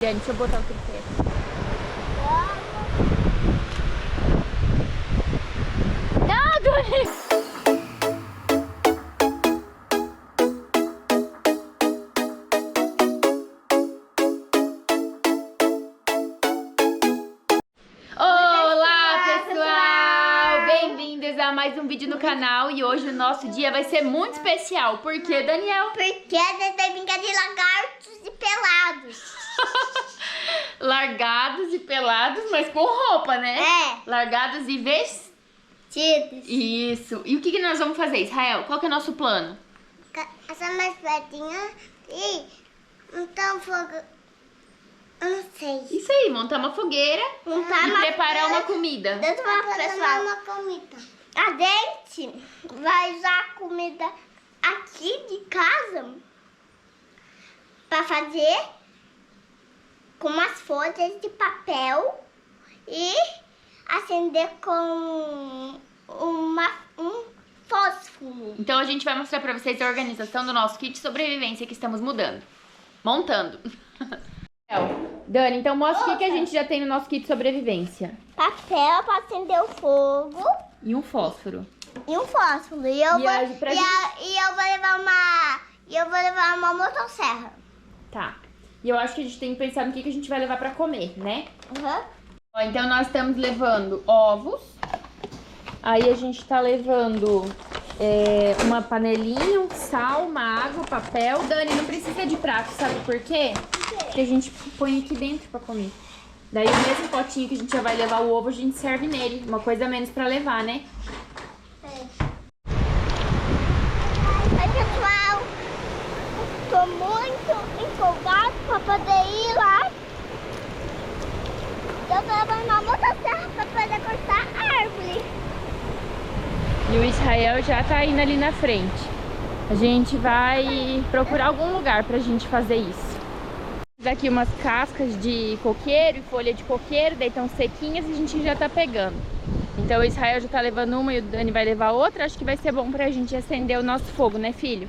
Gente, deixa eu botar o tripé. Não, Dani! Olá, pessoal! Bem-vindos a mais um vídeo no canal. E hoje o nosso dia vai ser muito especial. Por quê, Daniel? Porque a gente vai brincar de lagartos e pelados. Largados e pelados, mas com roupa, né? É. Largados e Vestidos. Isso. E o que nós vamos fazer, Israel? Qual que é o nosso plano? Essa mais pertinho e montar fogo. Eu não sei. Isso aí, montar uma fogueira e preparar uma comida. Deixa eu falar, pessoal. Uma comida. A gente vai usar a comida aqui de casa para fazer com umas folhas de papel e acender com um fósforo. Então a gente vai mostrar pra vocês a organização do nosso kit de sobrevivência que estamos montando. Dani, então mostra o que a gente já tem no nosso kit de sobrevivência. Papel para acender o fogo. E um fósforo. E um fósforo. E eu vou levar uma motosserra. Tá. E eu acho que a gente tem que pensar no que a gente vai levar pra comer, né? Uhum. Ó, então nós estamos levando ovos. Aí a gente tá levando uma panelinha, um sal, uma água, papel. Dani, não precisa de prato, sabe por quê? Porque a gente põe aqui dentro pra comer. Daí o mesmo potinho que a gente já vai levar o ovo, a gente serve nele. Uma coisa a menos pra levar, né? Oi, pessoal. Tô muito empolgado pra poder ir lá. Eu tô levando uma motosserra pra poder cortar a árvore. E o Israel já tá indo ali na frente. A gente vai procurar algum lugar pra gente fazer isso. Daqui umas cascas de coqueiro e folha de coqueiro, daí estão sequinhas e a gente já tá pegando. Então o Israel já tá levando uma e o Dani vai levar outra. Acho que vai ser bom pra gente acender o nosso fogo, né, filho?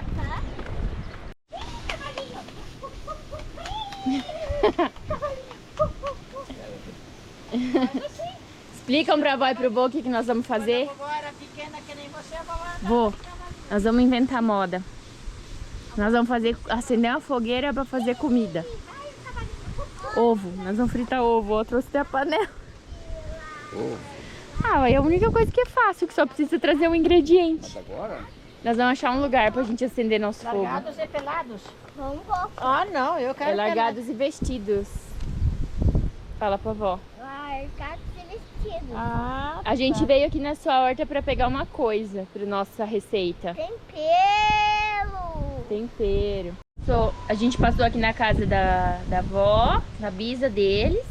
Explicam pra avó e pro vô o que nós vamos fazer. Vô, nós vamos inventar moda. Nós vamos acender uma fogueira pra fazer comida. Ovo, nós vamos fritar ovo. Eu trouxe a panela. Ah, é a única coisa que é fácil, que só precisa trazer um ingrediente. Mas agora? Nós vamos achar um lugar pra gente acender nosso fogo. Largados e pelados? Vamos. Ah, não, eu quero Largados e vestidos. Fala pra vó. Largados e vestidos. Ah, A gente veio aqui na sua horta pra pegar uma coisa pra nossa receita. Tem pelo. Tempero. A gente passou aqui na casa da avó, na bisa deles.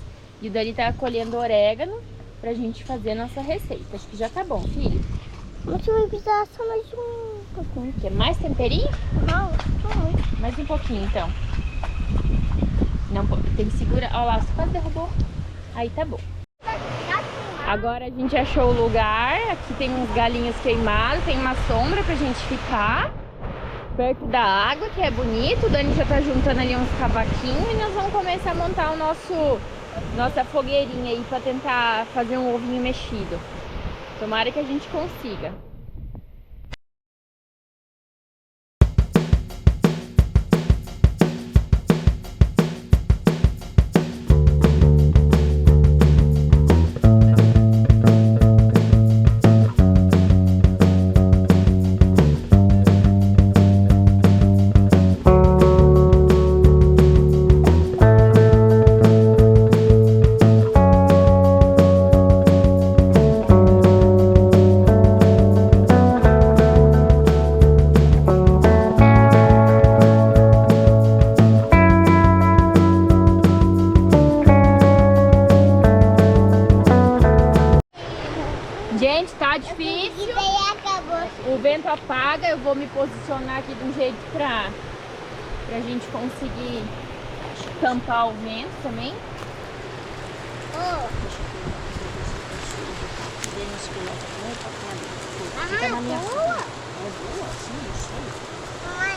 E o Dani tá colhendo orégano pra gente fazer a nossa receita. Acho que já tá bom, filho. Mas vai precisar só mais um pouquinho. Quer mais temperinho? Não, só muito. Mais um pouquinho, então. Não, tem que segurar. Olha lá, você quase derrubou. Aí tá bom. Agora a gente achou o lugar. Aqui tem uns galinhos queimados, tem uma sombra pra gente ficar. Perto da água, que é bonito. O Dani já tá juntando ali uns cavaquinhos e nós vamos começar a montar nossa fogueirinha aí pra tentar fazer um ovinho mexido. Tomara que a gente consiga. Gente, tá difícil. E daí acabou. O vento apaga, eu vou me posicionar aqui de um jeito pra gente conseguir tampar o vento também. Fica na minha Boa. É boa, sim, eu sei. Mãe.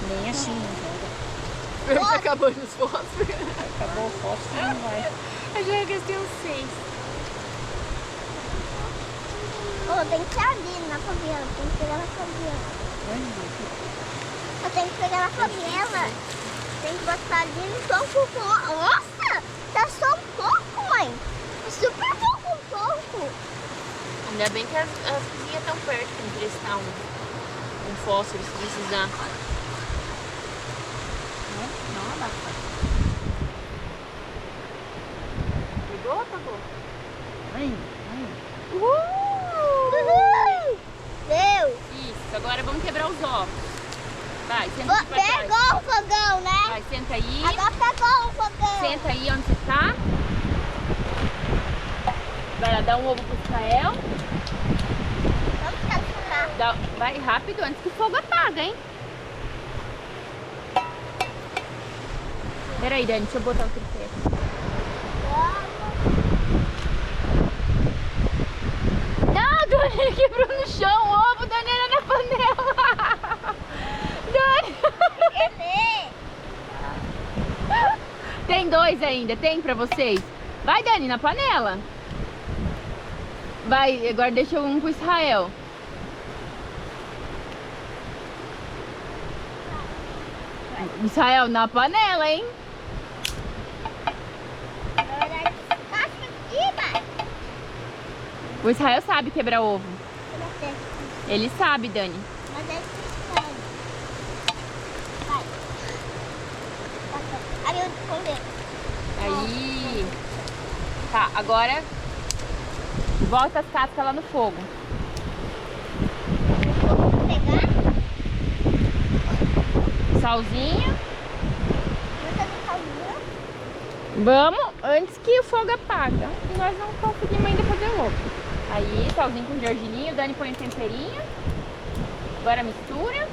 Bem assim, né? Tá acabando os fósforos. Acabou o fósforo, não vai. A Jéssica tem uns 6. Oh, tem que ser ali na favela. Tem que pegar na favela. Eu tenho que pegar na favela. Tem que botar ali no topo. Nossa! Tá só um pouco, mãe. É super pouco. Ainda bem que as vizinhas estão perto pra emprestar um fósforo se precisar. Não, abafa. Pegou ou apagou? Vem. Deus! Isso, agora vamos quebrar os ovos. Vai, senta aqui pra trás. Pegou o fogão, né? Vai, senta aí. Agora pegou o fogão. Senta aí onde você tá. Vai lá, dá um ovo pro Israel. Vamos ficar. Vai rápido antes que o fogo apaga, hein? Peraí, Dani, deixa eu botar o tripé. Não, Dani, ele quebrou no chão o ovo, Dani, era na panela. Dani. Tem 2 ainda, tem pra vocês? Vai, Dani, na panela. Vai, agora deixa um pro Israel. Israel, na panela, hein? O Israel sabe quebrar ovo. Ele sabe, Dani. Mas é que vai. Aí eu esconder. Aí. Tá, agora volta as cascas lá no fogo. Vou pegar. Salzinho. Muita do calminho. Vamos, antes que o fogo apaga. Nós não conseguimos ainda fazer o ovo. Aí, salzinho com gergelim, o Dani põe o temperinho. Agora mistura.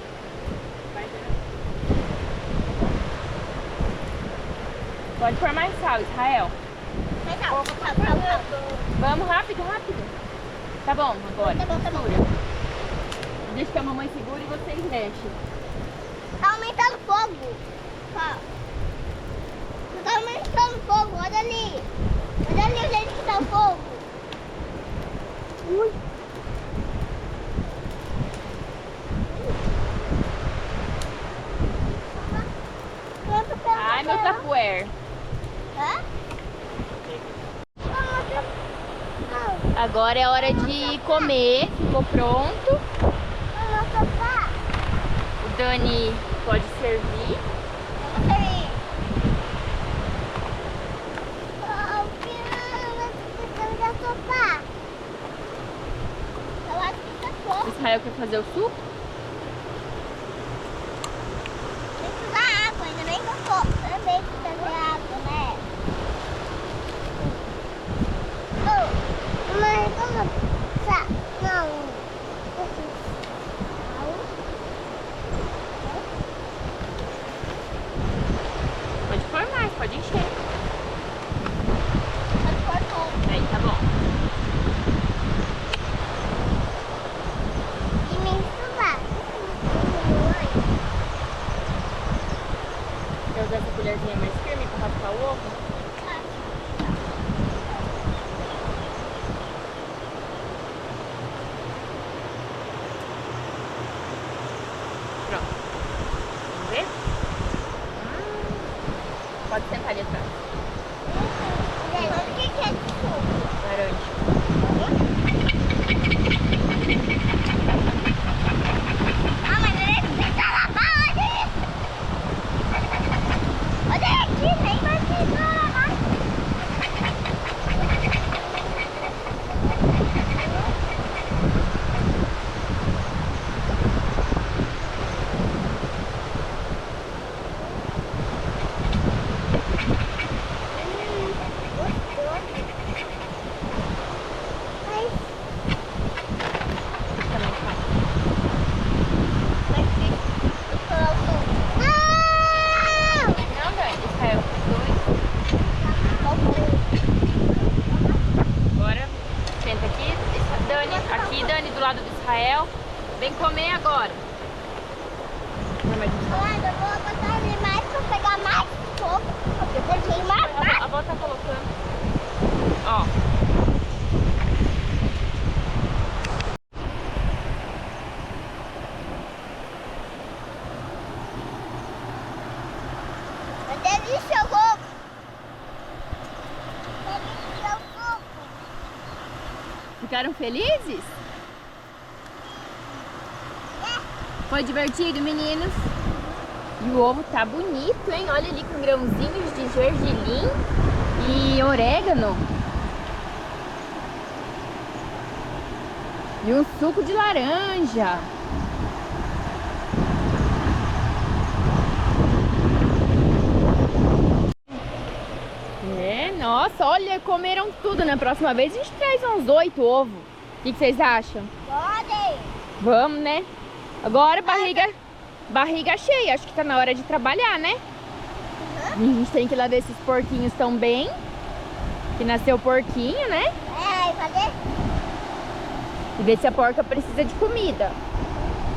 Pode pôr mais sal, Israel. Mas não, calma. Vamos, rápido. Tá bom, agora. Tá bom. Mistura. Deixa que a mamãe segura e vocês mexem. Tá aumentando o fogo. Ó. Tá aumentando o fogo, olha ali. Olha ali o jeito que tá o fogo. Ui. Ai, meu tapuer. Hã? Agora é hora de comer. Ficou pronto. O Dani pode servir. O Israel quer fazer o suco? Tem que usar água, ainda bem que eu tô. Também que fazer água, né? Mas como... Não. Pode pôr mais, pode encher. Pode pôr todo. Aí, tá bom. E me ensinar. Quer usar essa colherzinha mais firme pra raspar o ovo? Pronto. Vamos ver? Pode sentar ali atrás. O que é isso? Laranja. Ah, mas ele precisa lavar, olha isso! Olha aqui, nem vai precisar lavar. Também faz. Não, Dani, Israel, 2. Agora, senta aqui, Dani, aqui, Dani, do lado do Israel. Vem comer agora. Não, mas Olha, eu vou botar ali mais pra pegar mais. Ficaram felizes? Foi divertido, meninos? E o ovo tá bonito, hein? Olha ali com grãozinhos de gergelim e orégano. E um suco de laranja. É, nossa, olha, comeram tudo. Na próxima vez a gente traz uns 8 ovos. O que vocês acham? Pode. Vamos, né? Agora barriga cheia. Acho que tá na hora de trabalhar, né? A gente tem que ir lá ver se os porquinhos estão bem. Que nasceu porquinho, né? É, cadê? E ver se a porca precisa de comida.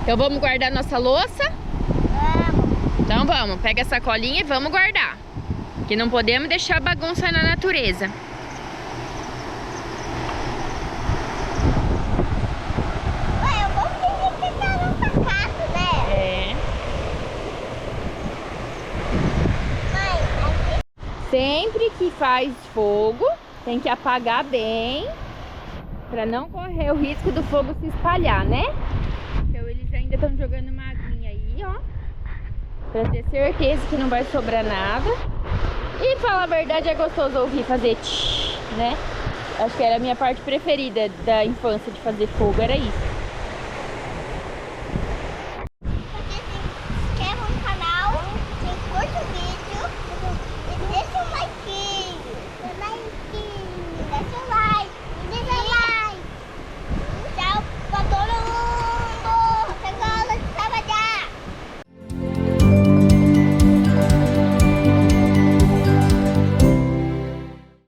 Então vamos guardar nossa louça? Vamos. Então vamos, pega a sacolinha e vamos guardar. Que não podemos deixar bagunça na natureza. Ué, eu vou fingir que tá na nossa casa, né? É. Mãe, aqui. Sempre que faz fogo, tem que apagar bem. Pra não correr o risco do fogo se espalhar, né? Então eles ainda estão jogando uma aguinha aí, ó. Pra ter certeza que não vai sobrar nada. E falar a verdade, é gostoso ouvir fazer tch, né? Acho que era a minha parte preferida da infância de fazer fogo, era isso.